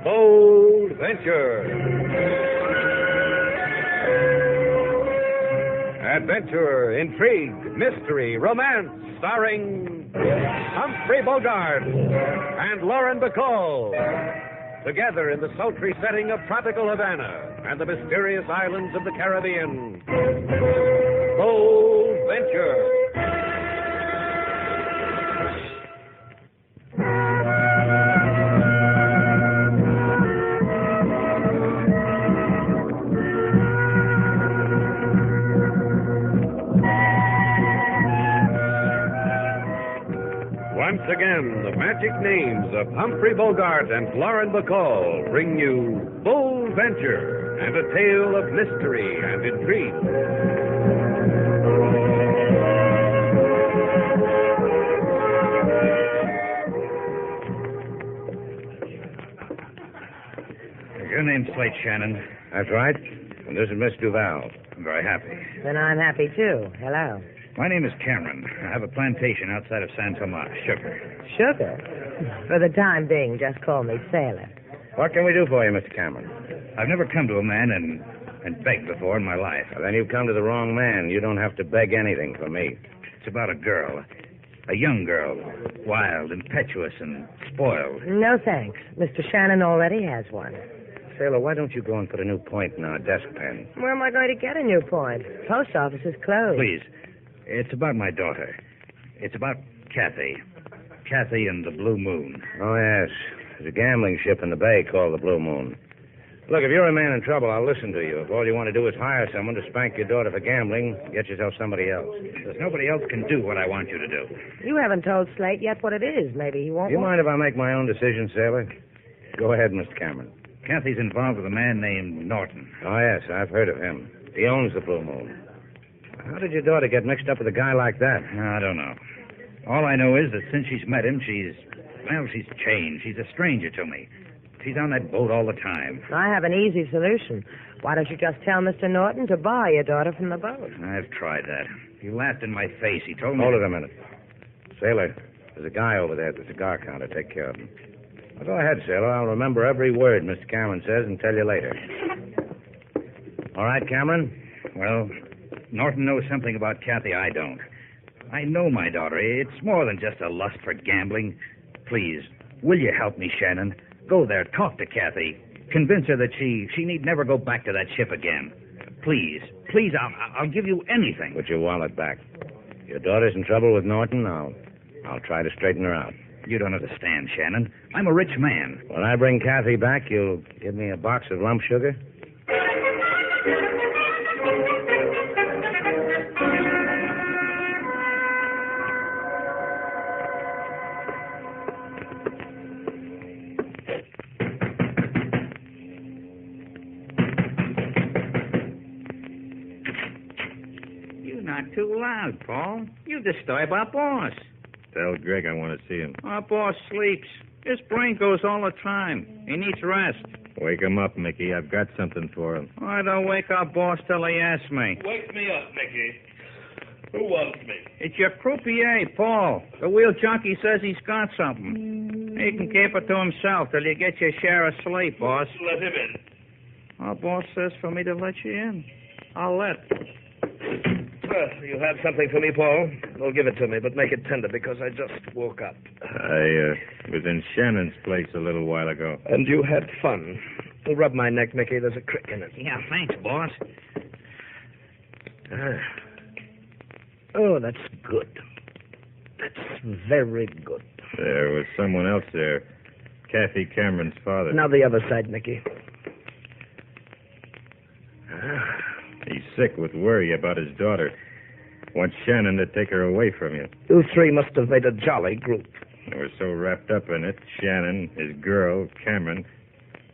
Bold Venture. Adventure, intrigue, mystery, romance, starring Humphrey Bogart and Lauren Bacall. Together in the sultry setting of tropical Havana and the mysterious islands of the Caribbean. Bold Venture. Once again, the magic names of Humphrey Bogart and Lauren Bacall bring you Bold Venture and a tale of mystery and intrigue. Your name's Slate Shannon. That's right. And this is Miss Duval. I'm very happy. Then I'm happy, too. Hello. My name is Cameron. I have a plantation outside of San Tomas, sugar. Sugar? For the time being, just call me Sailor. What can we do for you, Mr. Cameron? I've never come to a man and begged before in my life. Well, then you've come to the wrong man. You don't have to beg anything from me. It's about a girl. A young girl. Wild, impetuous, and spoiled. No thanks. Mr. Shannon already has one. Sailor, why don't you go and put a new point in our desk pen? Where am I going to get a new point? Post office is closed. Please. It's about my daughter. It's about Kathy. Kathy and the Blue Moon. Oh, yes. There's a gambling ship in the bay called the Blue Moon. Look, if you're a man in trouble, I'll listen to you. If all you want to do is hire someone to spank your daughter for gambling, get yourself somebody else. Because nobody else can do what I want you to do. You haven't told Slate yet what it is. Maybe he won't. Do you mind if I make my own decision, Sailor? Go ahead, Mr. Cameron. Kathy's involved with a man named Norton. Oh, yes, I've heard of him. He owns the Blue Moon. How did your daughter get mixed up with a guy like that? I don't know. All I know is that since she's met him, she's changed. She's a stranger to me. She's on that boat all the time. I have an easy solution. Why don't you just tell Mr. Norton to bar your daughter from the boat? I've tried that. He laughed in my face. He told me... Hold it a minute. Sailor, there's a guy over there at the cigar counter. Take care of him. Well, go ahead, Sailor. I'll remember every word Mr. Cameron says and tell you later. All right, Cameron? Well, Norton knows something about Kathy I don't. I know my daughter. It's more than just a lust for gambling. Please, will you help me, Shannon? Go there, talk to Kathy. Convince her that she need never go back to that ship again. Please, I'll give you anything. Put your wallet back. Your daughter's in trouble with Norton. I'll try to straighten her out. You don't understand, Shannon. I'm a rich man. When I bring Kathy back, you'll give me a box of lump sugar? You're not too loud, Paul. You disturb our boss. Tell Greg I want to see him. Our boss sleeps. His brain goes all the time. He needs rest. Wake him up, Mickey. I've got something for him. I don't wake our boss till he asks me. Wake me up, Mickey. Who wants me? It's your croupier, Paul. The wheel junkie says he's got something. He can keep it to himself till you get your share of sleep, boss. Let him in. Our boss says for me to let you in. I'll let. You have something for me, Paul? Well, give it to me, but make it tender because I just woke up. I was in Shannon's place a little while ago. And you had fun. Rub my neck, Mickey. There's a crick in it. Yeah, thanks, boss. Oh, that's good. That's very good. There was someone else there. Kathy Cameron's father. Now the other side, Mickey. He's sick with worry about his daughter. Wants Shannon to take her away from you. You three must have made a jolly group. They were so wrapped up in it, Shannon, his girl, Cameron,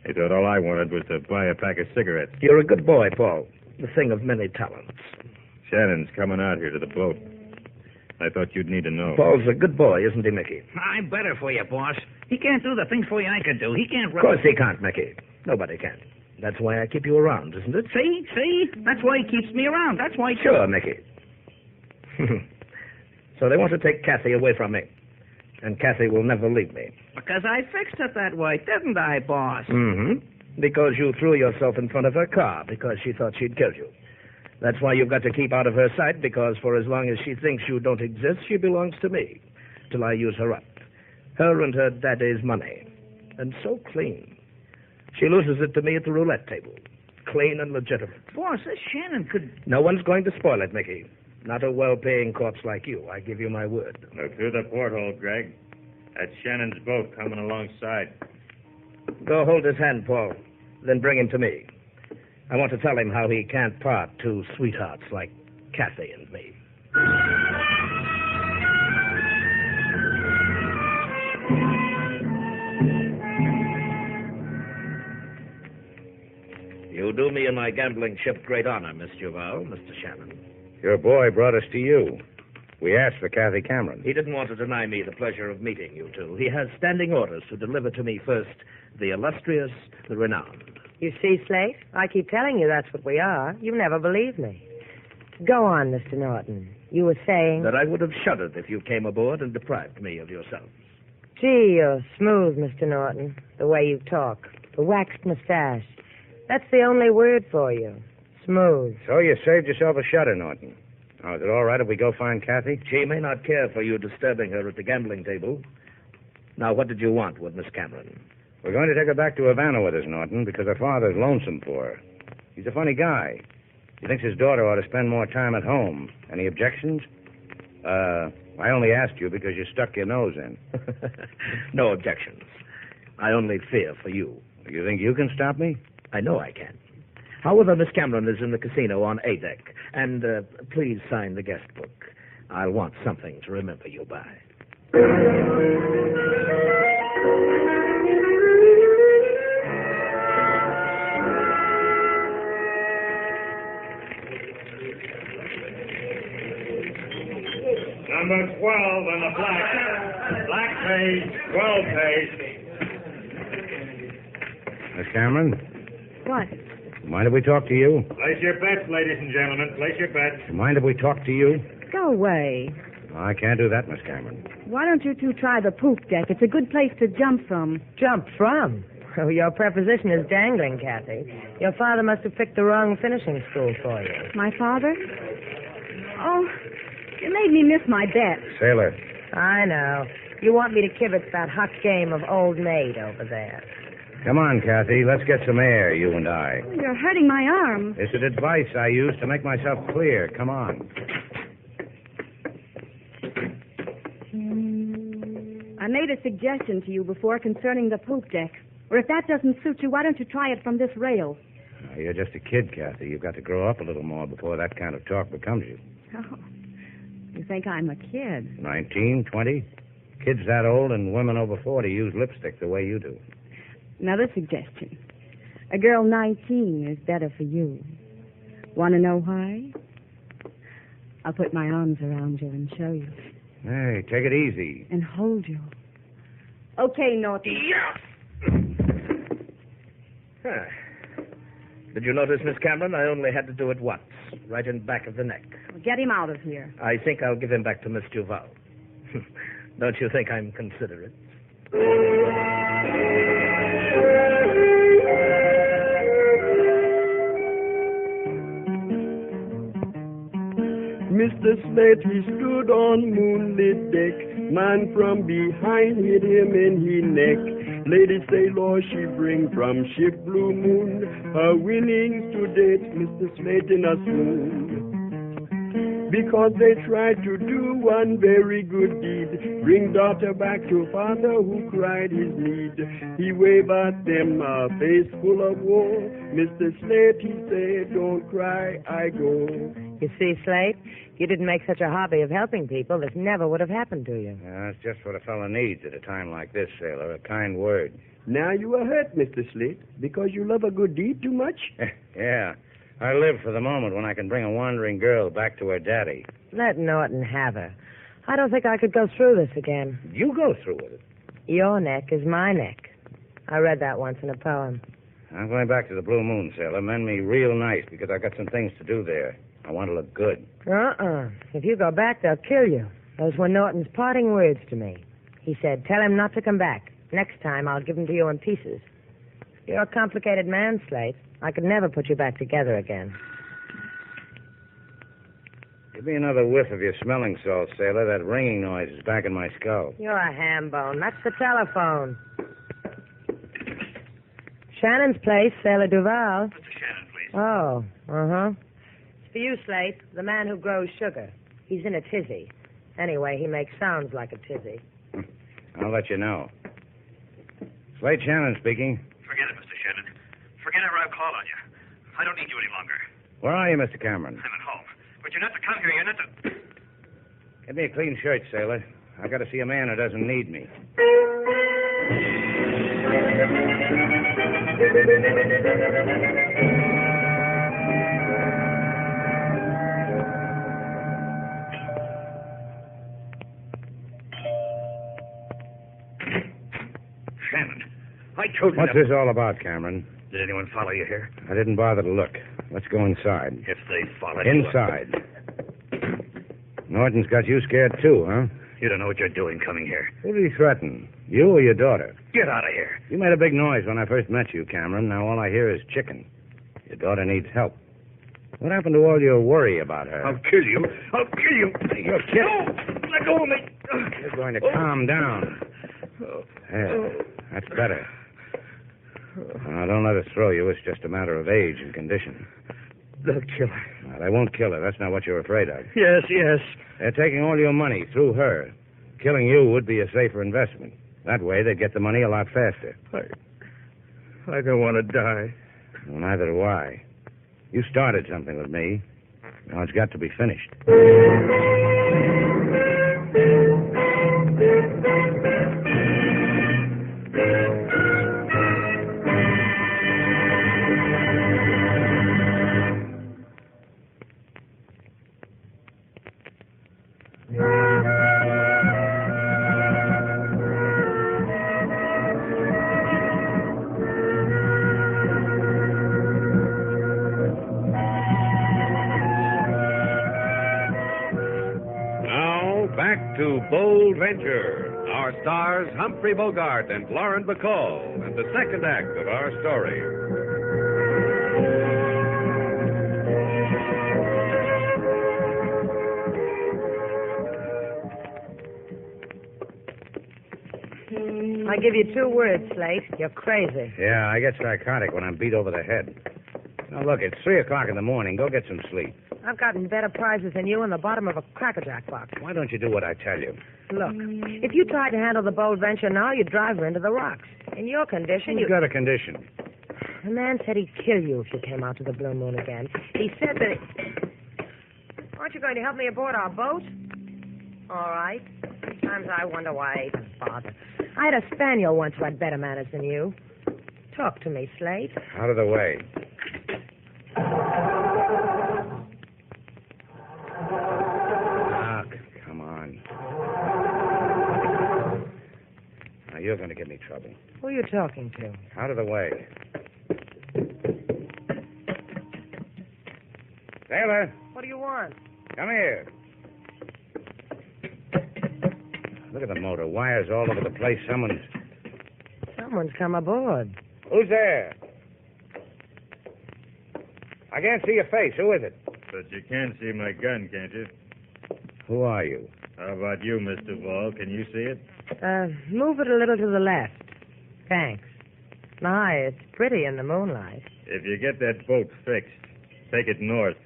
they thought all I wanted was to buy a pack of cigarettes. You're a good boy, Paul. The thing of many talents. Shannon's coming out here to the boat. I thought you'd need to know. Paul's a good boy, isn't he, Mickey? I'm better for you, boss. He can't do the things for you I can do. He can't... Of course he can't, Mickey. Nobody can. That's why I keep you around, isn't it? See? That's why he keeps me around. That's why... Sure, Mickey. So they want to take Kathy away from me. And Kathy will never leave me. Because I fixed it that way, didn't I, boss? Mm-hmm. Because you threw yourself in front of her car because she thought she'd killed you. That's why you've got to keep out of her sight, because for as long as she thinks you don't exist, she belongs to me, till I use her up. Her and her daddy's money. And so clean. She loses it to me at the roulette table. Clean and legitimate. Boss, this Shannon could... No one's going to spoil it, Mickey. Not a well-paying corpse like you. I give you my word. Look through the porthole, Greg. That's Shannon's boat coming alongside. Go hold his hand, Paul. Then bring him to me. I want to tell him how he can't part two sweethearts like Kathy and me. You do me and my gambling ship great honor, Miss Duval, Mr. Shannon. Your boy brought us to you. We asked for Kathy Cameron. He didn't want to deny me the pleasure of meeting you two. He has standing orders to deliver to me first the illustrious, the renowned. You see, Slate? I keep telling you that's what we are. You never believe me. Go on, Mr. Norton. You were saying... That I would have shuddered if you came aboard and deprived me of yourselves. Gee, you're smooth, Mr. Norton. The way you talk. The waxed mustache. That's the only word for you. Smooth. So you saved yourself a shudder, Norton. Now, is it all right if we go find Kathy? She may not care for you disturbing her at the gambling table. Now, what did you want with Miss Cameron? We're going to take her back to Havana with us, Norton, because her father's lonesome for her. He's a funny guy. He thinks his daughter ought to spend more time at home. Any objections? I only asked you because you stuck your nose in. No objections. I only fear for you. You think you can stop me? I know I can. However, Miss Cameron is in the casino on A deck. And please sign the guest book. I'll want something to remember you by. Number 12 on the black. Black page, 12 page. Miss Cameron? What? Mind if we talk to you? Place your bets, ladies and gentlemen. Place your bets. Mind if we talk to you? Go away. I can't do that, Miss Cameron. Why don't you two try the poop deck? It's a good place to jump from. Jump from? Oh, your preposition is dangling, Kathy. Your father must have picked the wrong finishing school for you. My father? Oh, you made me miss my bet. Sailor. I know. You want me to kibitz that hot game of old maid over there. Come on, Kathy. Let's get some air, you and I. You're hurting my arm. It's an advice I use to make myself clear. Come on. I made a suggestion to you before concerning the poop deck. Or if that doesn't suit you, why don't you try it from this rail? Now, you're just a kid, Kathy. You've got to grow up a little more before that kind of talk becomes you. Oh, you think I'm a kid? 19, 20? Kids that old and women over 40 use lipstick the way you do. Another suggestion. A girl 19 is better for you. Want to know why? I'll put my arms around you and show you. Hey, take it easy. And hold you. Okay, Norton. Huh. Did you notice, Miss Cameron? I only had to do it once, right in back of the neck. Get him out of here. I think I'll give him back to Miss Duval. Don't you think I'm considerate? Mr. Slate, he stood on moonlit deck. Man from behind hit him in he neck. Lady Sailor, she bring from ship Blue Moon her winnings to date, Mr. Slate in a swoon. Because they tried to do one very good deed, bring daughter back to father who cried his need. He waved at them a face full of woe. Mr. Slate, he said, don't cry, I go. You see, Slate, if you didn't make such a hobby of helping people, this never would have happened to you. Yeah, that's just what a fellow needs at a time like this, Sailor. A kind word. Now you are hurt, Mr. Slate, because you love a good deed too much? Yeah. I live for the moment when I can bring a wandering girl back to her daddy. Let Norton have her. I don't think I could go through this again. You go through with it. Your neck is my neck. I read that once in a poem. I'm going back to the Blue Moon, Sailor. Mend me real nice because I've got some things to do there. I want to look good. If you go back, they'll kill you. Those were Norton's parting words to me. He said, tell him not to come back. Next time, I'll give him to you in pieces. You're a complicated man, Slate. I could never put you back together again. Give me another whiff of your smelling salt, Sailor. That ringing noise is back in my skull. You're a ham bone. That's the telephone. Shannon's place, Sailor Duval. Mr. Shannon, please. Oh, uh-huh. It's for you, Slate, the man who grows sugar. He's in a tizzy. Anyway, he makes sounds like a tizzy. I'll let you know. Slate Shannon speaking. Forget it, Mr. Shannon. Forget ever I've called on you. I don't need you any longer. Where are you, Mr. Cameron? I'm at home. But you're not to come here. You're not to... Get me a clean shirt, Sailor. I got to see a man who doesn't need me. Shannon, I told you What's this all about, Cameron? Did anyone follow you here? I didn't bother to look. Let's go inside. If they followed you... Inside. Norton's got you scared, too, huh? You don't know what you're doing coming here. Who did he threaten? You or your daughter? Get out of here. You made a big noise when I first met you, Cameron. Now all I hear is chicken. Your daughter needs help. What happened to all your worry about her? I'll kill you. I'll kill you. You're kidding. No, let go of me. You're going to calm down. There. That's better. Now, don't let us throw you. It's just a matter of age and condition. They'll kill her. Now, they won't kill her. That's not what you're afraid of. Yes, yes. They're taking all your money through her. Killing you would be a safer investment. That way, they'd get the money a lot faster. I don't want to die. Well, neither do I. You started something with me. Now it's got to be finished. Back to Bold Venture. Our stars, Humphrey Bogart and Lauren Bacall, and the second act of our story. I give you 2 words, Slate. You're crazy. Yeah, I get psychotic when I'm beat over the head. Now, look, it's 3 o'clock in the morning. Go get some sleep. I've gotten better prizes than you in the bottom of a Cracker Jack box. Why don't you do what I tell you? Look, if you tried to handle the Bold Venture now, you'd drive her into the rocks. In your condition, Who's got a condition? The man said he'd kill you if you came out to the Blue Moon again. He said that... Aren't you going to help me aboard our boat? All right. Sometimes I wonder why I even bother. I had a spaniel once who had better manners than you. Talk to me, Slate. Out of the way. Come on. Now, you're going to give me trouble. Who are you talking to? Out of the way. Sailor, What do you want? come here. Look at the motor. Wires all over the place. Someone's come aboard. Who's there? I can't see your face. Who is it? But you can see my gun, can't you? Who are you? How about you, Mr. Duval? Can you see it? Move it a little to the left. Thanks. My, it's pretty in the moonlight. If you get that boat fixed, take it north.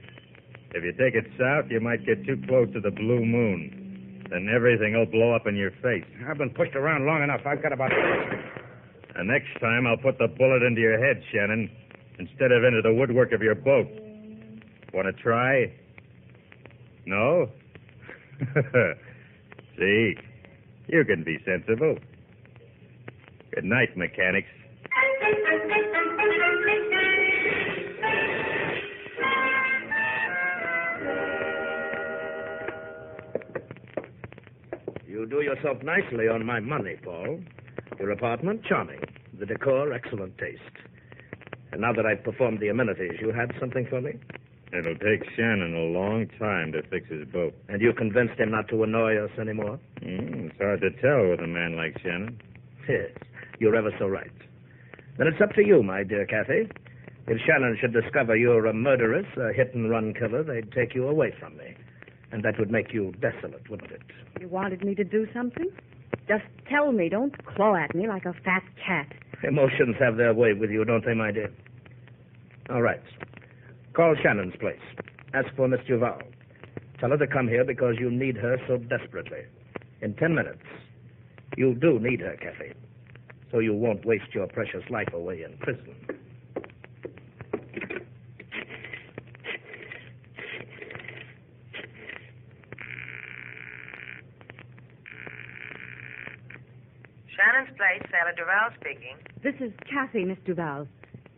If you take it south, you might get too close to the Blue Moon. Then everything will blow up in your face. I've been pushed around long enough. I've got about... And next time, I'll put the bullet into your head, Shannon, instead of into the woodwork of your boat. Want to try? No? See? You can be sensible. Good night, mechanics. You do yourself nicely on my money, Paul. Your apartment, charming. The decor, excellent taste. And now that I've performed the amenities, you had something for me? It'll take Shannon a long time to fix his boat. And you convinced him not to annoy us anymore? It's hard to tell with a man like Shannon. Yes, you're ever so right. Then it's up to you, my dear Kathy. If Shannon should discover you're a murderess, a hit-and-run killer, they'd take you away from me. And that would make you desolate, wouldn't it? You wanted me to do something? Just tell me. Don't claw at me like a fat cat. Emotions have their way with you, don't they, my dear? All right. Call Shannon's place. Ask for Miss Duval. Tell her to come here because you need her so desperately. In 10 minutes. You do need her, Kathy. So you won't waste your precious life away in prison. Shannon's place, Sailor Duval speaking. This is Kathy, Miss Duval.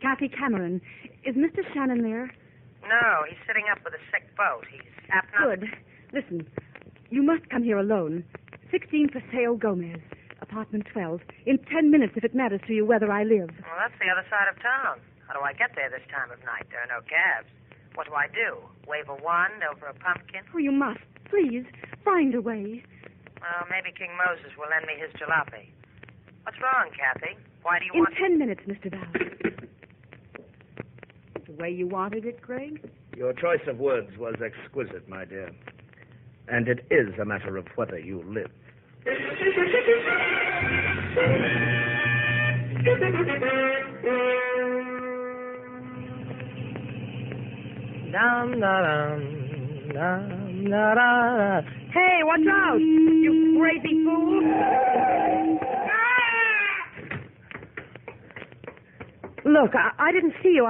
Kathy Cameron. Is Mr. Shannon there? No, he's sitting up with a sick boat. He's Good. Listen, you must come here alone. 16 Paseo Gomez, apartment 12. In 10 minutes, if it matters to you whether I live. Well, that's the other side of town. How do I get there this time of night? There are no cabs. What do I do? Wave a wand over a pumpkin? Oh, you must. Please, find a way. Well, maybe King Moses will lend me his jalopy. What's wrong, Kathy? Why do you In want... 10 minutes, Mr. Val. The way you wanted it, Greg? Your choice of words was exquisite, my dear. And it is a matter of whether you live. Dum da dum dum da da. Hey, watch out! You crazy fool! Look, I didn't see you.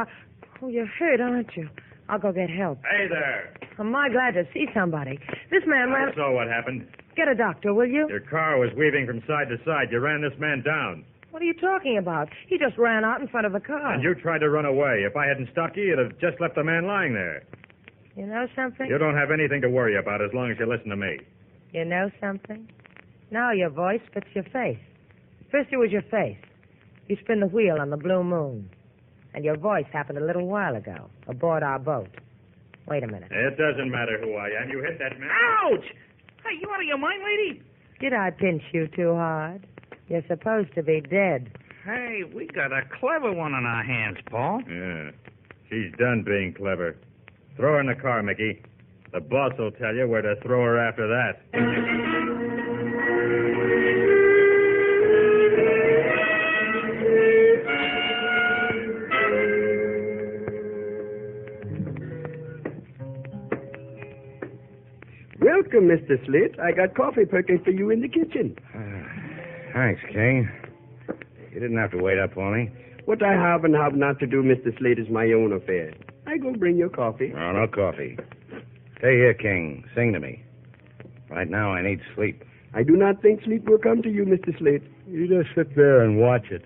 Oh, you're hurt, aren't you? I'll go get help. Hey there. I'm my glad to see somebody. This man ran... I saw what happened. Get a doctor, will you? Your car was weaving from side to side. You ran this man down. What are you talking about? He just ran out in front of the car. And you tried to run away. If I hadn't stopped you, you'd have just left the man lying there. You know something? You don't have anything to worry about as long as you listen to me. You know something? Now your voice fits your face. First it was your face. You spin the wheel on the blue moon. And your voice happened a little while ago, aboard our boat. Wait a minute. It doesn't matter who I am. You hit that man. Ouch! Hey, you out of your mind, lady? Did I pinch you too hard? You're supposed to be dead. Hey, we got a clever one on our hands, Paul. Yeah. She's done being clever. Throw her in the car, Mickey. The boss will tell you where to throw her after that. Welcome, Mr. Slate. I got coffee perking for you in the kitchen. Thanks, King. You didn't have to wait up for me. What I have and have not to do, Mr. Slate, is my own affair. I go bring your coffee. Oh, no coffee. Stay here, King. Sing to me. Right now, I need sleep. I do not think sleep will come to you, Mr. Slate. You just sit there and watch it.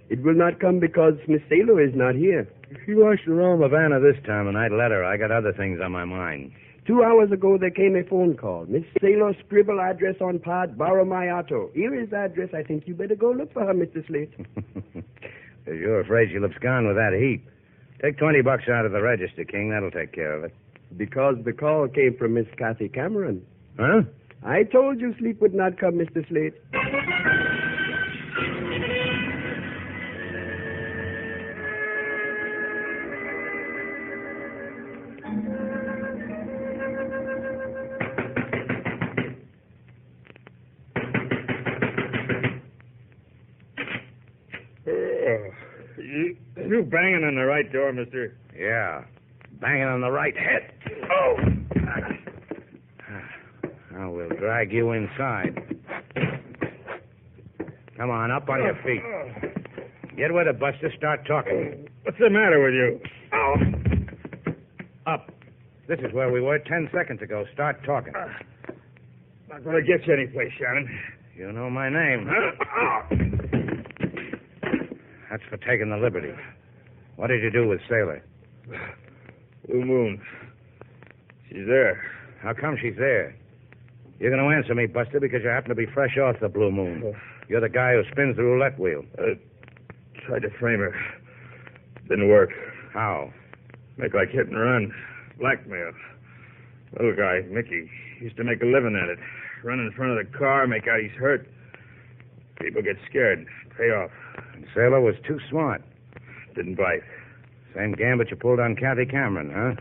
It will not come because Miss Sailor is not here. She wants to roam Havana this time, and I'd let her. I got other things on my mind. 2 hours ago, there came a phone call. Miss Sailor scribble address on pad, borrow my auto. Here is the address. I think you better go look for her, Mr. Slate. If you're afraid she'll abscond with that heap. Take $20 out of the register, King. That'll take care of it. Because the call came from Miss Kathy Cameron. Huh? I told you sleep would not come, Mr. Slate. You banging on the right door, mister. Yeah. Banging on the right head. Oh! Now we'll drag you inside. Come on, up on your feet. Get with it, Buster. Start talking. What's the matter with you? Up. This is where we were 10 seconds ago. Start talking. Not going to get you anyplace, Shannon. You know my name. That's for taking the liberty. What did you do with Sailor? Blue Moon. She's there. How come she's there? You're going to answer me, Buster, because you happen to be fresh off the Blue Moon. You're the guy who spins the roulette wheel. I tried to frame her. Didn't work. How? Make like hit and run. Blackmail. Little guy, Mickey, used to make a living at it. Run in front of the car, make out he's hurt. People get scared, pay off. And Sailor was too smart. Didn't bite. Same gambit you pulled on Kathy Cameron, huh?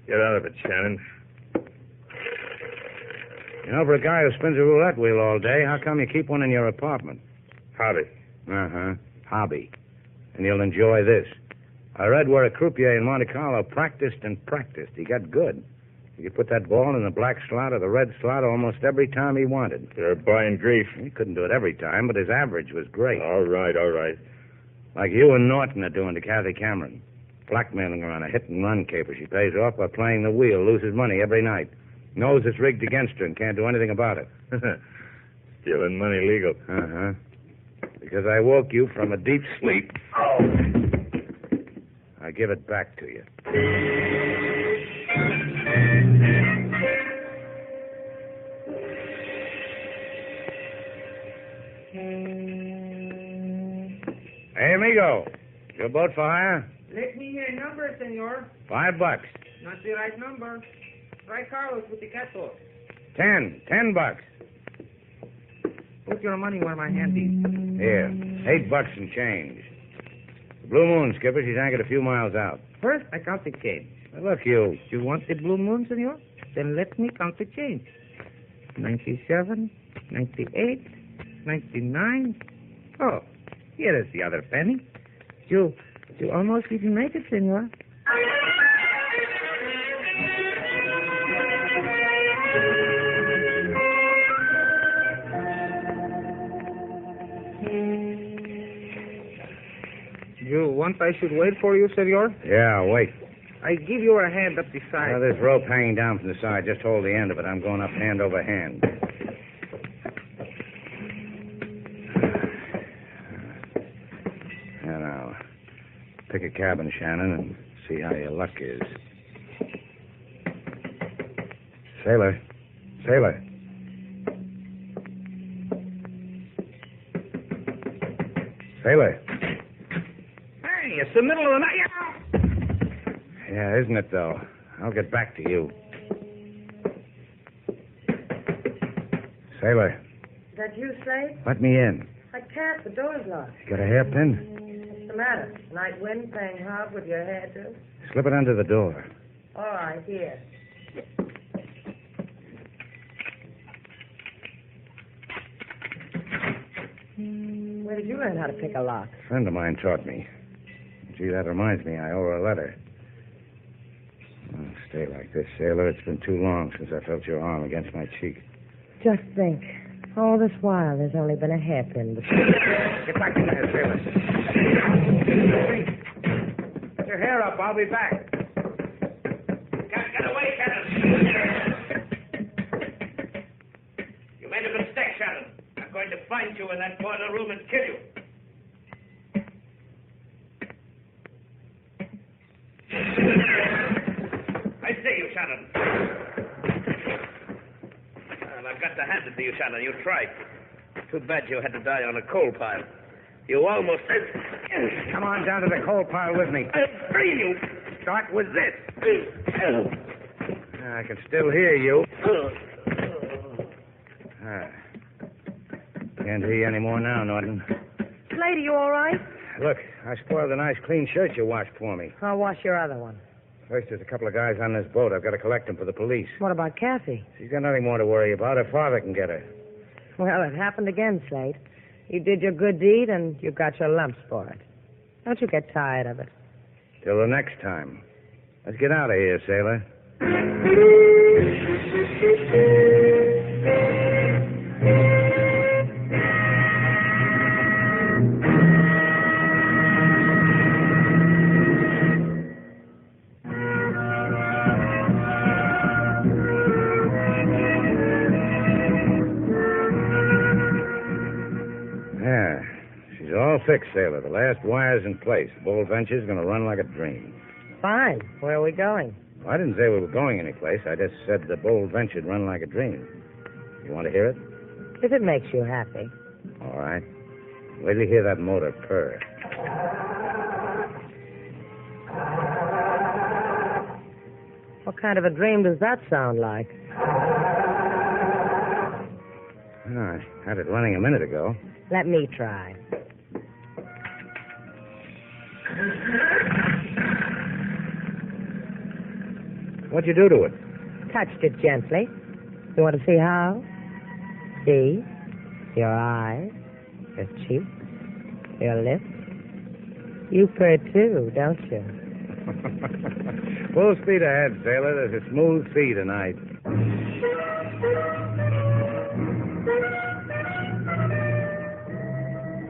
Get out of it, Shannon. You know, for a guy who spins a roulette wheel all day, how come you keep one in your apartment? Howdy. Uh-huh. Hobby. And you'll enjoy this. I read where a croupier in Monte Carlo practiced and practiced. He got good. He could put that ball in the black slot or the red slot almost every time he wanted. You're buying grief. He couldn't do it every time, but his average was great. All right. Like you and Norton are doing to Kathy Cameron. Blackmailing her on a hit-and-run caper. She pays off by playing the wheel, loses money every night. Knows it's rigged against her and can't do anything about it. Stealing money legal. Uh-huh. Because I woke you from a deep sleep. Oh! I give it back to you. Hey, amigo. Your boat for hire? Let me hear number, senor. $5. Not the right number. Try Carlos with the castle. $10 Put your money where my hand is. Here, $8 and change. The Blue Moon, Skipper. She's anchored a few miles out. First, I count the change. Now, look, you. You want the Blue Moon, senor? Then let me count the change. 97, 98, 99. Oh, here is the other penny. You almost didn't make it, senor. You want I should wait for you, senor? Yeah, wait. I give you a hand up the side. Now, there's rope hanging down from the side. Just hold the end of it. I'm going up hand over hand. Now, pick a cabin, Shannon, and see how your luck is. Sailor. Sailor. Sailor. Hey, it's the middle of the night. Yeah, isn't it, though? I'll get back to you. Sailor. Is that you, Slate? Let me in. I can't. The door's locked. You got a hairpin? What's the matter? Night wind playing hard with your hair, too? Slip it under the door. All right, here. Where did you learn how to pick a lock? A friend of mine taught me. Gee, that reminds me. I owe her a letter. Oh, stay like this, Sailor. It's been too long since I felt your arm against my cheek. Just think. All this while, there's only been a hairpin between. Get back in there, Sailor. Put your hair up. I'll be back. Get away, Shannon. You made a mistake, Shannon. I'm going to find you in that corner room and kill you. I see you, Shannon. Well, I've got to hand it to you, Shannon. You tried. Too bad you had to die on a coal pile. You almost... Come on down to the coal pile with me. I'll free you. Start with this. I can still hear you. Can't hear you anymore now, Norton. Slate, you all right? Look, I spoiled a nice clean shirt you washed for me. I'll wash your other one. First, there's a couple of guys on this boat. I've got to collect them for the police. What about Kathy? She's got nothing more to worry about. Her father can get her. Well, it happened again, Slate. You did your good deed, and you got your lumps for it. Don't you get tired of it. Till the next time. Let's get out of here, Sailor. All fixed, Sailor. The last wire's in place. The Bold Venture's going to run like a dream. Fine. Where are we going? Well, I didn't say we were going anyplace. I just said the Bold Venture'd run like a dream. You want to hear it? If it makes you happy. All right. Wait till you hear that motor purr. kind of a dream does that sound like? Oh, I had it running a minute ago. Let me try. What'd you do to it? Touched it gently. You want to see how? See? Your eyes, your cheeks, your lips. You purr too, don't you? Full speed ahead, sailor. There's a smooth sea tonight.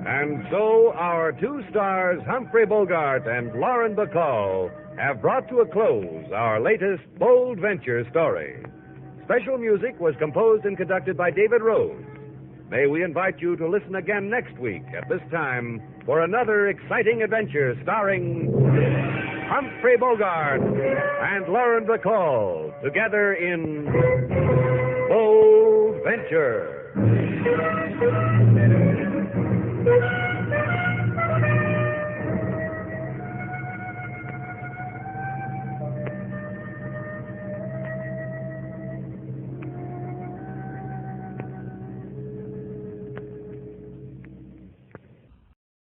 And so our two stars, Humphrey Bogart and Lauren Bacall, have brought to a close our latest bold venture story. Special music was composed and conducted by David Rose. May we invite you to listen again next week at this time for another exciting adventure starring Humphrey Bogart and Lauren Bacall together in Bold Venture.